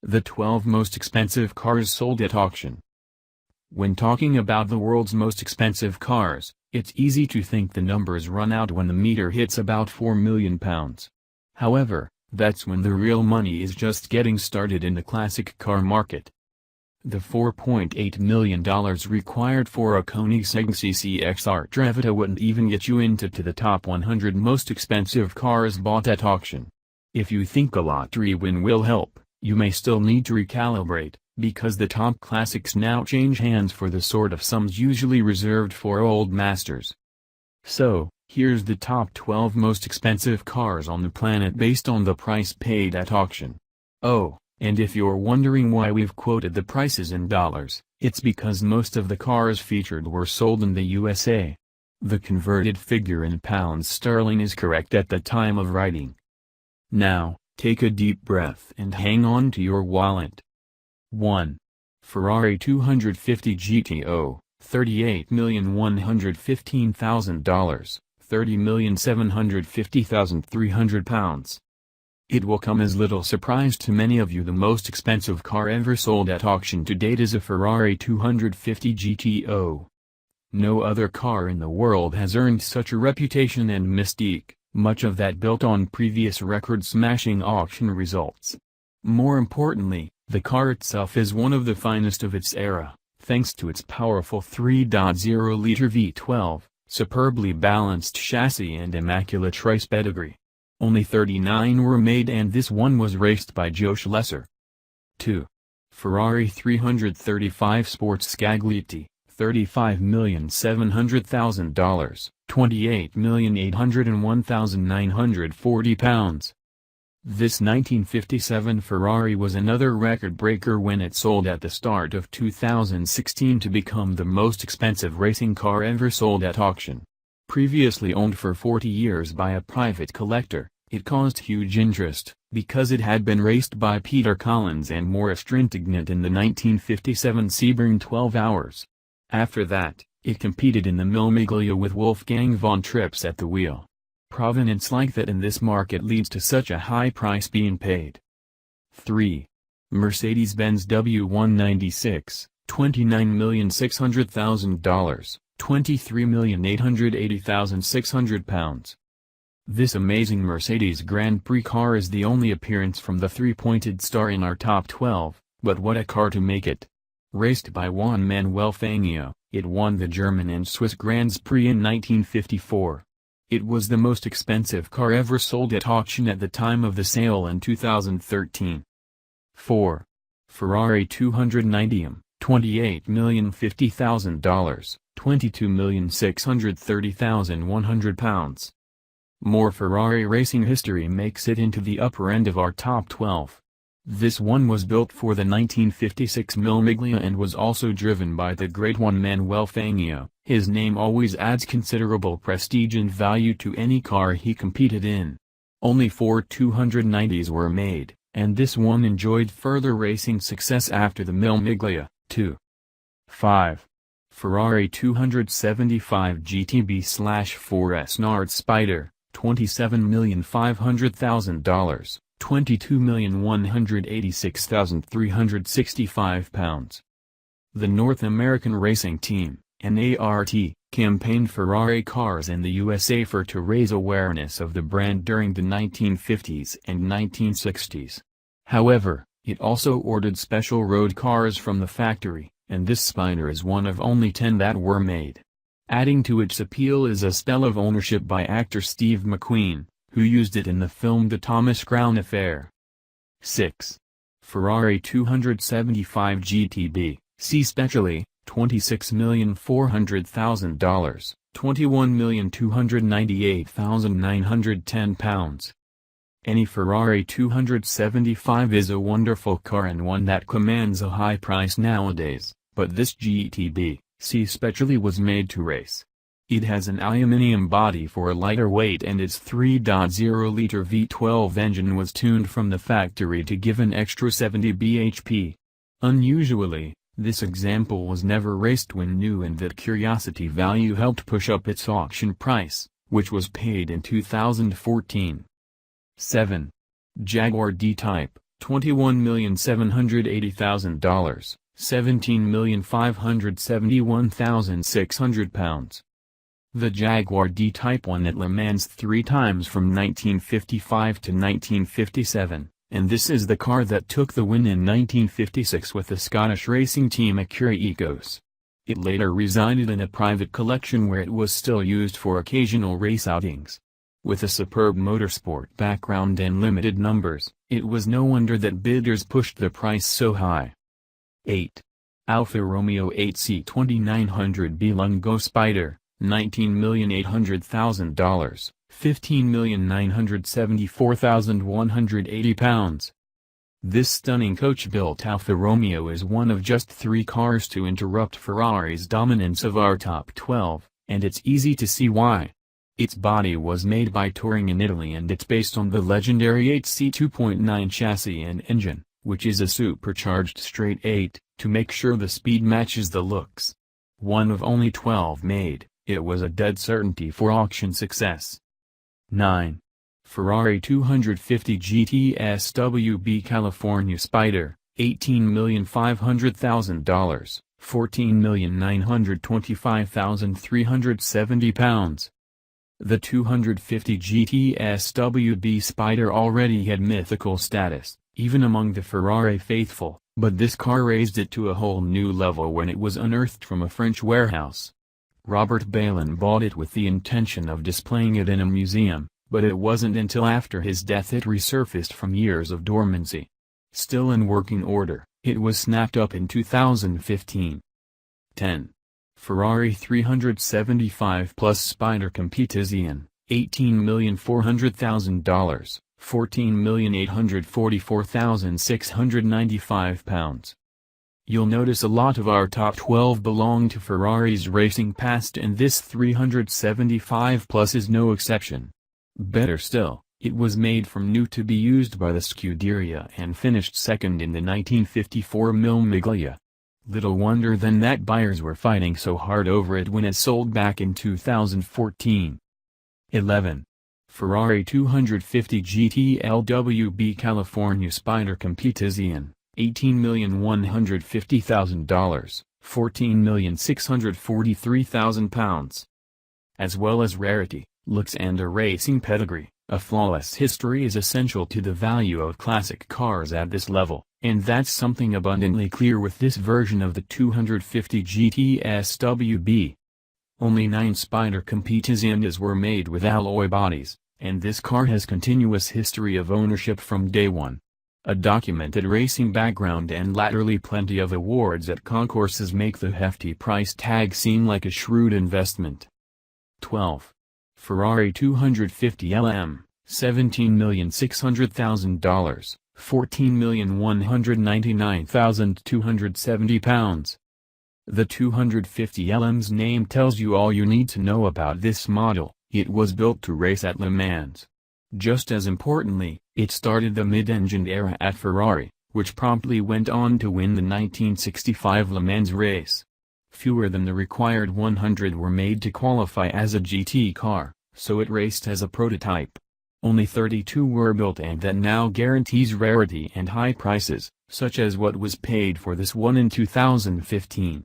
The 12 most expensive cars sold at auction. When talking about the world's most expensive cars, it's easy to think the numbers run out when the meter hits about £4 million. However, that's when the real money is just getting started in the classic car market. The $4.8 million required for a Koenigsegg CCXR Trevita wouldn't even get you into the top 100 most expensive cars bought at auction. If you think a lottery win will help, you may still need to recalibrate, because the top classics now change hands for the sort of sums usually reserved for old masters. So, here's the top 12 most expensive cars on the planet based on the price paid at auction. Oh, and if you're wondering why we've quoted the prices in dollars, it's because most of the cars featured were sold in the USA. The converted figure in pounds sterling is correct at the time of writing. Now, take a deep breath and hang on to your wallet. 1. Ferrari 250 GTO, $38,115,000, £30,750,300. It will come as little surprise to many of you the most expensive car ever sold at auction to date is a Ferrari 250 GTO. No other car in the world has earned such a reputation and mystique, much of that built on previous record-smashing auction results. More importantly, the car itself is one of the finest of its era, thanks to its powerful 3.0-liter V12, superbly balanced chassis and immaculate race pedigree. Only 39 were made and this one was raced by Joe Schlesser. 2. Ferrari 335 Sports Scaglietti, $35,700,000, £28,801,940. This 1957 Ferrari was another record-breaker when it sold at the start of 2016 to become the most expensive racing car ever sold at auction. Previously owned for 40 years by a private collector, it caused huge interest, because it had been raced by Peter Collins and Maurice Trintignant in the 1957 Sebring 12 Hours. After that, it competed in the Mille Miglia with Wolfgang von Trips at the wheel. Provenance like that in this market leads to such a high price being paid. 3. Mercedes-Benz W196, $29,600,000, £23,880,600. This amazing Mercedes Grand Prix car is the only appearance from the three-pointed star in our top 12, but what a car to make it. Raced by Juan Manuel Fangio, it won the German and Swiss Grands Prix in 1954. It was the most expensive car ever sold at auction at the time of the sale in 2013. 4. Ferrari 290M, $28,050,000, £22,630,100. More Ferrari racing history makes it into the upper end of our top 12. This one was built for the 1956 Mille Miglia and was also driven by the great Juan Manuel Fangio. His name always adds considerable prestige and value to any car he competed in. Only 4 290s were made, and this one enjoyed further racing success after the Mille Miglia. 2. 5. Ferrari 275 GTB/4S Nard Spyder, $27,500,000, £22,186,365. The North American Racing Team, NART, campaigned Ferrari cars in the USA to raise awareness of the brand during the 1950s and 1960s. However, it also ordered special road cars from the factory, and this Spyder is one of only 10 that were made. Adding to its appeal is a spell of ownership by actor Steve McQueen, who used it in the film The Thomas Crown Affair. 6. Ferrari 275 GTB, see specially, $26,400,000, £21,298,910. Any Ferrari 275 is a wonderful car and one that commands a high price nowadays, but this GTB, see specially was made to race. It has an aluminium body for a lighter weight and its 3.0-liter V12 engine was tuned from the factory to give an extra 70 bhp. Unusually, this example was never raced when new and that curiosity value helped push up its auction price, which was paid in 2014. 7. Jaguar D-Type, $21,780,000, £17,571,600. The Jaguar D-Type won at Le Mans 3 times from 1955 to 1957, and this is the car that took the win in 1956 with the Scottish racing team Acura Ecos. It later resided in a private collection where it was still used for occasional race outings. With a superb motorsport background and limited numbers, it was no wonder that bidders pushed the price so high. 8. Alfa Romeo 8C 2900B Lungo Spyder, $19,800,000, £15,974,180. This stunning coach-built Alfa Romeo is one of just 3 cars to interrupt Ferrari's dominance of our top 12, and it's easy to see why. Its body was made by Touring in Italy and it's based on the legendary 8C 2.9 chassis and engine, which is a supercharged straight 8, to make sure the speed matches the looks. One of only 12 made, it was a dead certainty for auction success. 9. Ferrari 250 GTS WB California Spyder, $18,500,000, £14,925,370. The 250 GTS WB Spyder already had mythical status, even among the Ferrari faithful, but this car raised it to a whole new level when it was unearthed from a French warehouse. Robert Balin bought it with the intention of displaying it in a museum, but it wasn't until after his death it resurfaced from years of dormancy. Still in working order, it was snapped up in 2015. 10. Ferrari 375 Plus Spyder Competizione, $18,400,000, £14,844,695. You'll notice a lot of our top 12 belong to Ferrari's racing past and this 375 Plus is no exception. Better still, it was made from new to be used by the Scuderia and finished second in the 1954 Mille Miglia. Little wonder then that buyers were fighting so hard over it when it sold back in 2014. 11. Ferrari 250 GT LWB California Spyder Competizione, $18,150,000, £14,643,000. As well as rarity, looks and a racing pedigree, a flawless history is essential to the value of classic cars at this level, and that's something abundantly clear with this version of the 250 GTS WB. Only 9 Spyder Competiziones were made with alloy bodies, and this car has continuous history of ownership from day one. A documented racing background and latterly plenty of awards at concourses make the hefty price tag seem like a shrewd investment. 12. Ferrari 250 LM, $17,600,000, £14,199,270. The 250 LM's name tells you all you need to know about this model. It was built to race at Le Mans. Just as importantly, it started the mid-engined era at Ferrari, which promptly went on to win the 1965 Le Mans race. Fewer than the required 100 were made to qualify as a GT car, so it raced as a prototype. Only 32 were built, and that now guarantees rarity and high prices, such as what was paid for this one in 2015.